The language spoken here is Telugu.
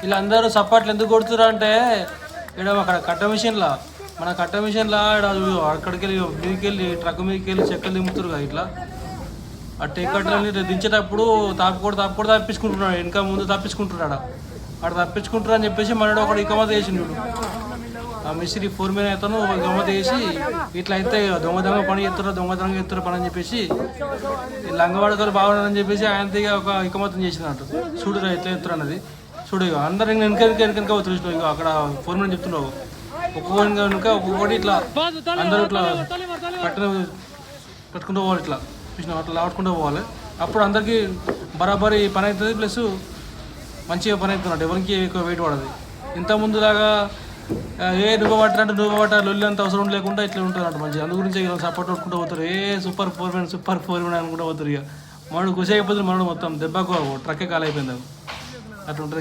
వీళ్ళందరూ సపోర్ట్లు ఎందుకు కొడుతున్నారు అంటే ఇక్కడ అక్కడ కట్ట మిషన్లా మన కట్ట మిషన్లా అక్కడికి వెళ్ళి మీదకి వెళ్ళి ట్రక్ మీదకి వెళ్ళి చెక్కలు దింపుతారు కదా ఇట్లా ఆ టేకట్లని దించేటప్పుడు తాపుకోడు తప్పించుకుంటున్నాడు వెనక ముందు తప్పించుకుంటున్నాడు అక్కడ తప్పించుకుంటారు అని చెప్పేసి మనడు ఒకడు ఇకమత చేసిండు ఆ మిస్త్రీ ఫోర్మెన్ అతను గమ్మత చేసి ఇట్లా అయితే దొంగ పని చేస్తారు పని అని చెప్పేసి లంగవాడకలు బాగున్నారని చెప్పేసి ఆయన ఒక ఇకమతం చేసినట్టు చూడు ఎట్లా ఎత్తురు అన్నది చూడు ఇక అందరు వెనక అవుతుంది ఇక అక్కడ ఫోర్మెన్ చెప్తున్నావు ఒక్కొక్కరి కనుక ఒక్కొక్కటి ఇట్లా అందరూ ఇట్లా కట్టుకుంటూ పోవాలి ఇట్లా అట్లా ఆడుకుంటూ పోవాలి అప్పుడు అందరికీ బరాబరి పని అవుతుంది ప్లస్ మంచిగా పని అవుతున్నట్టు ఎవరికి ఎక్కువ వెయిట్ పడదు ఇంత ముందులాగా నువ్వు పట్టారు లొల్లి అంత అవసరం లేకుండా ఇట్లా ఉంటుంది అంట మంచిగా అందు గురించి సపోర్ట్ కొట్టుకుంటూ పోతారు సూపర్ ఫోర్ మెన్ అనుకుంటూ పోతారు ఇక మనడు కుసేకపోతే మనడు మొత్తం దెబ్బకు ట్రక్కే కాలైపోయింది అట్లా ఉంటుంది